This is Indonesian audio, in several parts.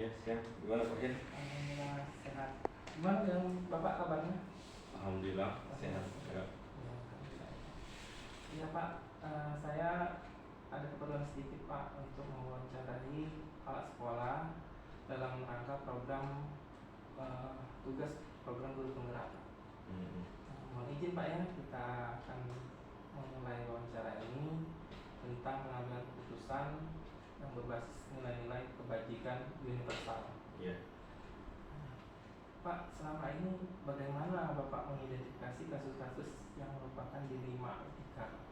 Ya, siap. Gimana Pak Yan? Alhamdulillah sehat. Gimana dengan Bapak kabarnya? Alhamdulillah sehat. Sehat. Ya, alhamdulillah. Iya Pak, saya ada keperluan sedikit Pak untuk mewawancarai kepala sekolah dalam rangka program tugas program guru penggerak. Hmm. Mohon izin Pak ya, kita akan memulai wawancara ini tentang pengambilan keputusan yang berbasis nilai-nilai kebajikan universal. Ya. Pak, selama ini bagaimana Bapak mengidentifikasi kasus-kasus yang merupakan dilema etika?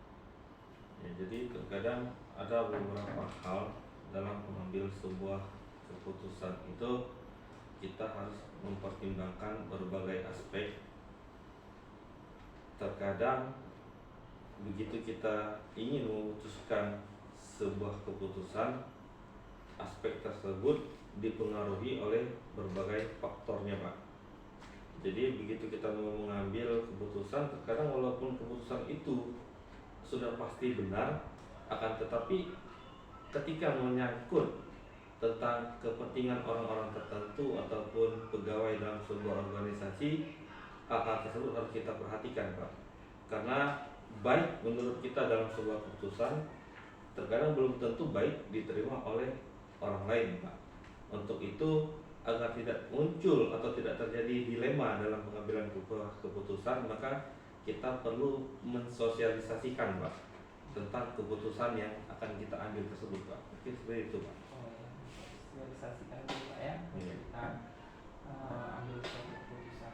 Ya, jadi terkadang ada beberapa hal dalam mengambil sebuah keputusan itu kita harus mempertimbangkan berbagai aspek. Terkadang begitu kita ingin memutuskan sebuah keputusan, aspek tersebut dipengaruhi oleh berbagai faktornya Pak. Jadi begitu kita mau mengambil keputusan, terkadang walaupun keputusan itu sudah pasti benar, akan tetapi ketika menyangkut tentang kepentingan orang-orang tertentu ataupun pegawai dalam sebuah organisasi, hal-hal tersebut harus kita perhatikan Pak. Karena baik menurut kita dalam sebuah keputusan terkadang belum tentu baik diterima oleh orang lain Pak. Untuk itu, agar tidak muncul atau tidak terjadi dilema dalam pengambilan keputusan, maka kita perlu mensosialisasikan Pak tentang keputusan yang akan kita ambil tersebut Pak. Mungkin seperti itu Pak. Oh ya, sosialisasikan dulu Pak ya, Iya. kita ambil suatu keputusan.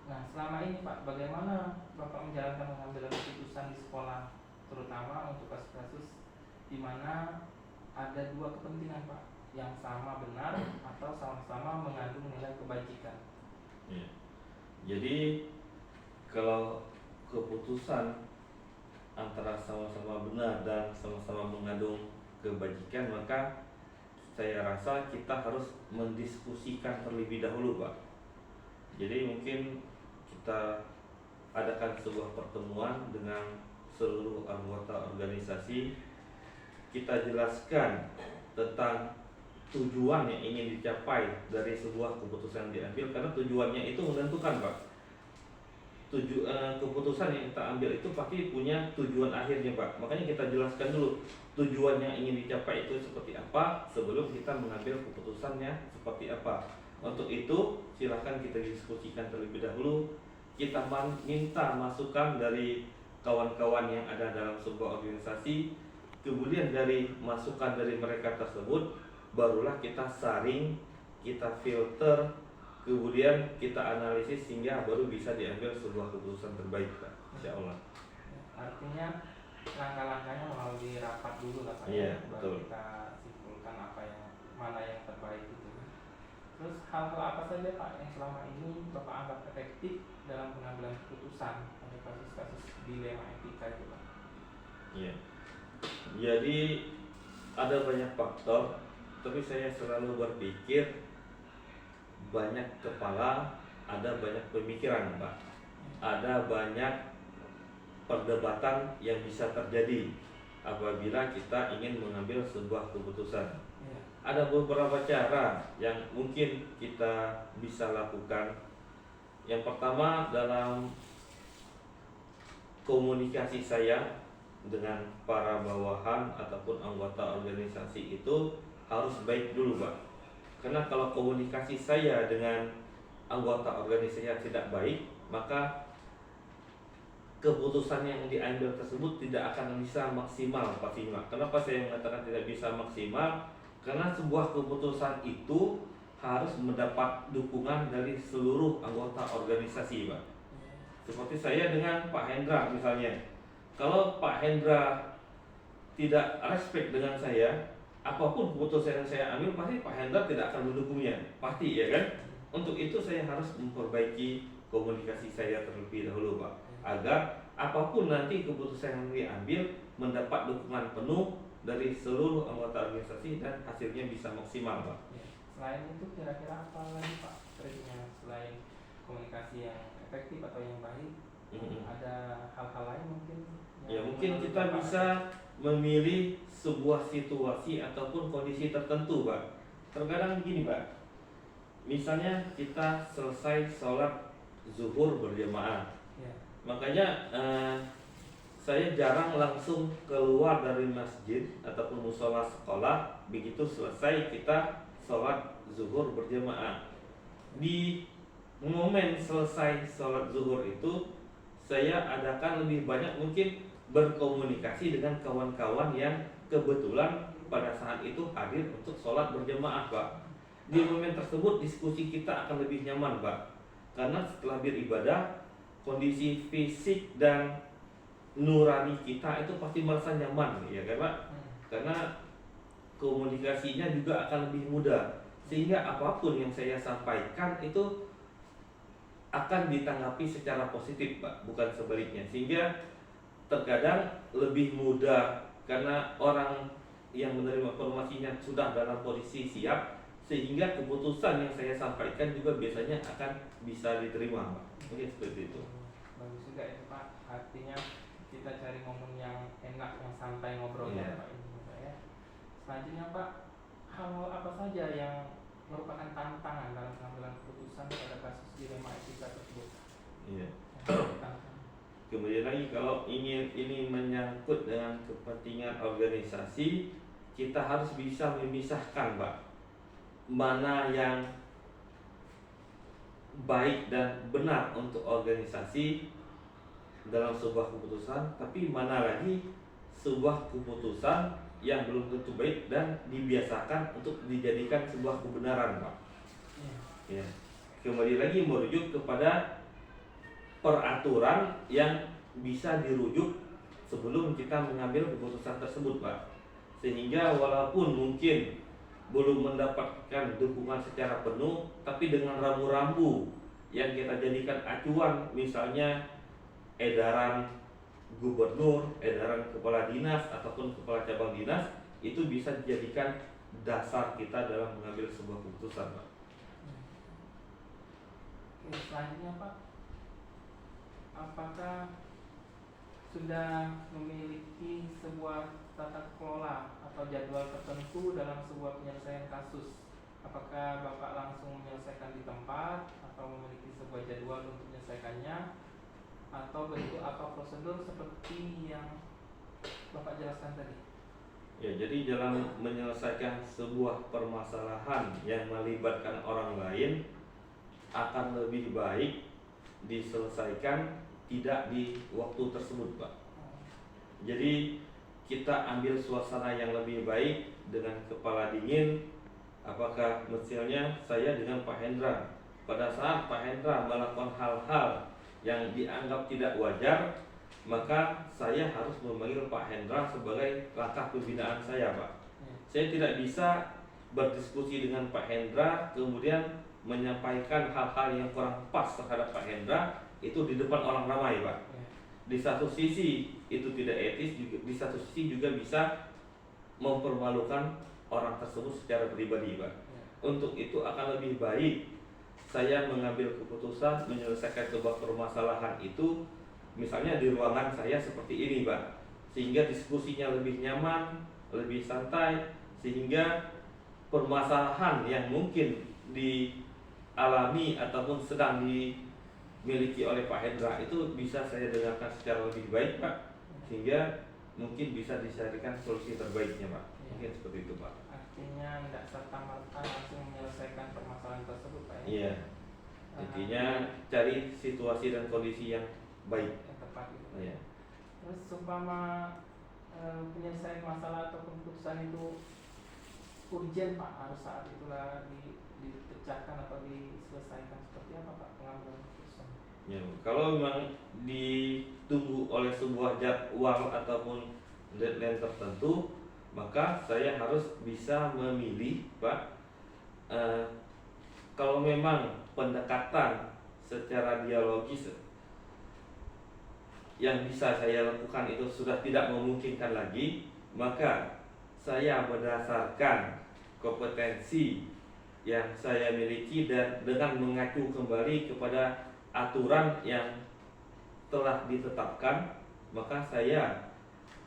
Nah, selama ini Pak, bagaimana Bapak menjalankan pengambilan keputusan di sekolah, terutama untuk kasus-kasus di mana ada dua kepentingan Pak, yang sama benar atau sama-sama mengandung nilai kebajikan? Iya. Jadi kalau keputusan antara sama-sama benar dan sama-sama mengandung kebajikan, maka saya rasa kita harus mendiskusikan terlebih dahulu Pak. Jadi mungkin kita adakan sebuah pertemuan dengan seluruh anggota organisasi. Kita jelaskan tentang tujuan yang ingin dicapai dari sebuah keputusan yang diambil, karena tujuannya itu menentukan Pak. Keputusan yang kita ambil itu pasti punya tujuan akhirnya Pak. Makanya kita jelaskan dulu tujuan yang ingin dicapai itu seperti apa sebelum kita mengambil keputusannya seperti apa. Untuk itu silahkan kita diskusikan terlebih dahulu. Kita minta masukan dari kawan-kawan yang ada dalam sebuah organisasi. Kemudian dari masukan dari mereka tersebut barulah kita saring, kita filter, kemudian kita analisis sehingga baru bisa diambil sebuah keputusan terbaik Pak. Insya Allah. Artinya langkah-langkahnya melalui rapat dulu lah Pak. Iya, baru betul. kita simpulkan apa yang mana yang terbaik itu. Terus hal-hal apa saja Pak yang selama ini Bapak anggap efektif dalam pengambilan keputusan pada kasus-kasus dilema etika itu Pak? Iya. Jadi ada banyak faktor, tapi saya selalu berpikir banyak kepala, ada banyak pemikiran Pak. Ada banyak perdebatan yang bisa terjadi apabila kita ingin mengambil sebuah keputusan. Ya. Ada beberapa cara yang mungkin kita bisa lakukan. Yang pertama, dalam komunikasi saya dengan para bawahan ataupun anggota organisasi itu harus baik dulu Pak. Karena kalau komunikasi saya dengan anggota organisasi tidak baik, maka keputusan yang diambil tersebut tidak akan bisa maksimal pastinya. Kenapa saya mengatakan tidak bisa maksimal? Karena sebuah keputusan itu harus mendapat dukungan dari seluruh anggota organisasi Pak. Seperti saya dengan Pak Hendra misalnya. Kalau Pak Hendra tidak respect dengan saya, apapun keputusan yang saya ambil pasti Pak Hendra tidak akan mendukungnya. Pasti ya kan? Untuk itu saya harus memperbaiki komunikasi saya terlebih dahulu Pak, agar apapun nanti keputusan yang diambil mendapat dukungan penuh dari seluruh anggota organisasi dan hasilnya bisa maksimal Pak. Ya. Selain itu kira-kira apa lagi Pak triknya selain komunikasi yang efektif atau yang baik? Ada hal-hal lain mungkin? Ya mungkin kita bisa memilih sebuah situasi ataupun kondisi tertentu Pak. terkadang begini Pak, misalnya kita selesai sholat zuhur berjamaah, Ya. makanya saya jarang langsung keluar dari masjid ataupun musola sekolah begitu selesai kita sholat zuhur berjamaah. Di momen selesai sholat zuhur itu saya adakan lebih banyak mungkin berkomunikasi dengan kawan-kawan yang kebetulan pada saat itu hadir untuk sholat berjamaah Pak. Di momen tersebut diskusi kita akan lebih nyaman Pak, karena setelah beribadah kondisi fisik dan nurani kita itu pasti merasa nyaman ya kan Pak, karena komunikasinya juga akan lebih mudah, sehingga apapun yang saya sampaikan itu akan ditanggapi secara positif Pak, bukan sebaliknya, sehingga terkadang lebih mudah karena orang yang menerima informasinya sudah dalam posisi siap, sehingga keputusan yang saya sampaikan juga biasanya akan bisa diterima Pak. Mungkin seperti itu. Bagus juga itu Pak, artinya kita cari momen yang enak, yang santai ngobrolnya Iya. Pak ini Pak ya. Selanjutnya Pak, hal apa saja yang merupakan tantangan dalam pengambilan keputusan pada kasus dilema etika tersebut? Iya. Yang menjadi tantangan. Kemudian lagi kalau ingin ini menyangkut dengan kepentingan organisasi, kita harus bisa memisahkan Pak, mana yang baik dan benar untuk organisasi dalam sebuah keputusan, tapi mana lagi sebuah keputusan yang belum tentu baik dan dibiasakan untuk dijadikan sebuah kebenaran Pak. Iya. Ya. Kembali lagi merujuk kepada peraturan yang bisa dirujuk sebelum kita mengambil keputusan tersebut Pak, sehingga walaupun mungkin belum mendapatkan dukungan secara penuh, tapi dengan rambu-rambu yang kita jadikan acuan, misalnya edaran gubernur, edaran kepala dinas ataupun kepala cabang dinas, itu bisa dijadikan dasar kita dalam mengambil sebuah keputusan Pak. Oke, selanjutnya Pak, apakah sudah memiliki sebuah tata kelola atau jadwal tertentu dalam sebuah penyelesaian kasus? Apakah Bapak langsung menyelesaikan di tempat atau memiliki sebuah jadwal untuk menyelesaikannya, atau bentuk apa prosedur seperti yang Bapak jelaskan tadi? Ya, jadi dalam menyelesaikan sebuah permasalahan yang melibatkan orang lain akan lebih baik diselesaikan tidak di waktu tersebut Pak. Jadi kita ambil suasana yang lebih baik dengan kepala dingin. Apakah misalnya saya dengan Pak Hendra, pada saat Pak Hendra melakukan hal-hal yang dianggap tidak wajar, maka saya harus memanggil Pak Hendra sebagai langkah pembinaan saya Pak. Saya tidak bisa berdiskusi dengan Pak Hendra kemudian menyampaikan hal-hal yang kurang pas terhadap Pak Hendra itu di depan orang ramai Pak. Di satu sisi itu tidak etis, juga di satu sisi juga bisa mempermalukan orang tersebut secara pribadi Pak. Untuk itu akan lebih baik saya mengambil keputusan menyelesaikan sebuah permasalahan itu misalnya di ruangan saya seperti ini Pak, sehingga diskusinya lebih nyaman, lebih santai, sehingga permasalahan yang mungkin dialami ataupun sedang dimiliki oleh Pak Hendra itu bisa saya dengarkan secara lebih baik Pak, sehingga mungkin bisa dicarikan solusi terbaiknya Pak. Mungkin seperti itu Pak. Artinya tidak serta-merta langsung menyelesaikan permasalahan tersebut Pak ya? Iya. Intinya cari situasi dan kondisi yang baik. Yang tepat gitu. Iya. Terus seumpama penyelesaian masalah atau keputusan itu urgent Pak, harus saat itulah dipecahkan atau diselesaikan, seperti apa Pak pengambilan keputusan? Ya, kalau memang ditunggu oleh sebuah jadwal ataupun deadline tertentu, maka saya harus bisa memilih Pak. Kalau memang pendekatan secara dialogis yang bisa saya lakukan itu sudah tidak memungkinkan lagi, maka saya berdasarkan kompetensi yang saya miliki dan dengan mengacu kembali kepada aturan yang telah ditetapkan, maka saya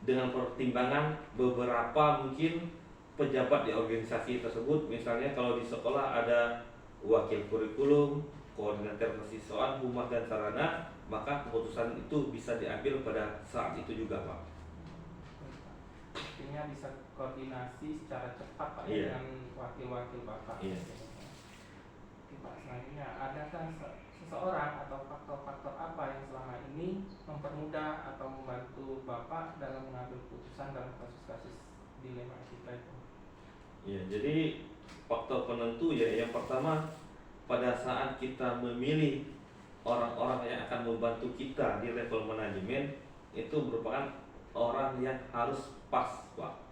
dengan pertimbangan beberapa mungkin pejabat di organisasi tersebut. Misalnya kalau di sekolah ada wakil kurikulum, koordinator kesiswaan, humas dan sarana, maka keputusan itu bisa diambil pada saat itu juga, Pak. Artinya bisa koordinasi secara cepat Pak Iya. dengan wakil-wakil Bapak. Iya. Oke Pak, selanjutnya adakah seseorang atau faktor-faktor apa yang selama ini mempermudah atau membantu Bapak dalam mengambil keputusan dalam kasus-kasus dilema etika itu? Ya, jadi faktor penentu ya yang pertama, pada saat kita memilih orang-orang yang akan membantu kita di level manajemen, itu merupakan orang yang harus pas, Pak.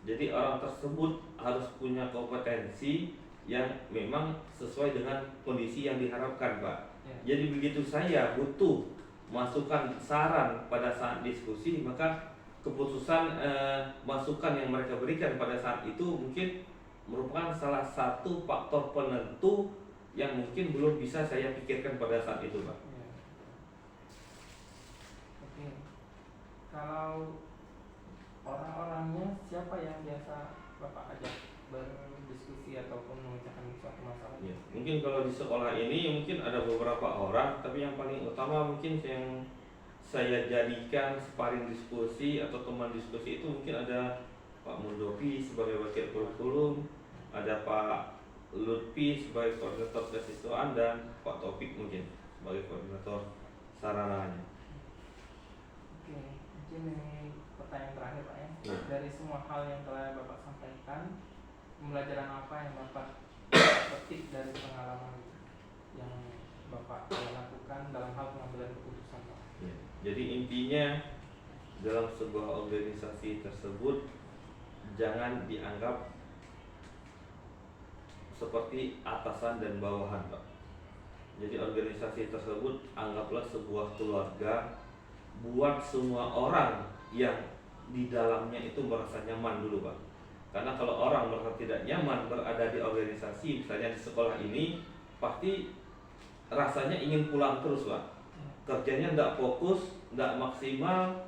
Jadi orang tersebut harus punya kompetensi yang memang sesuai dengan kondisi yang diharapkan, Pak. Ya. Jadi begitu saya butuh masukan saran pada saat diskusi, maka keputusan masukan yang mereka berikan pada saat itu mungkin merupakan salah satu faktor penentu yang mungkin belum bisa saya pikirkan pada saat itu, Pak. Ya. Oke. Kalau orang-orangnya siapa yang biasa Bapak ajak berdiskusi ataupun memecahkan suatu masalah? Ya, mungkin kalau di sekolah ini mungkin ada beberapa orang, tapi yang paling utama mungkin yang saya jadikan sparring diskusi atau teman diskusi itu mungkin ada Pak Muldovi sebagai wakil kurikulum, ada Pak Lutfi sebagai koordinator kesiswaan, dan Pak Taufik mungkin sebagai koordinator sarananya. Oke, mungkin ini pertanyaan terakhir Pak ya. Ya. Dari semua hal yang telah Bapak sampaikan, pembelajaran apa yang Bapak petik dari pengalaman yang Bapak telah lakukan dalam hal pengambilan keputusan Pak? Ya, jadi intinya dalam sebuah organisasi tersebut jangan dianggap seperti atasan dan bawahan, Pak. Jadi organisasi tersebut anggaplah sebuah keluarga, buat semua orang yang di dalamnya itu merasa nyaman dulu, Pak. Karena kalau orang merasa tidak nyaman berada di organisasi, misalnya di sekolah ini, pasti rasanya ingin pulang terus, Pak. Kerjanya tidak fokus, tidak maksimal,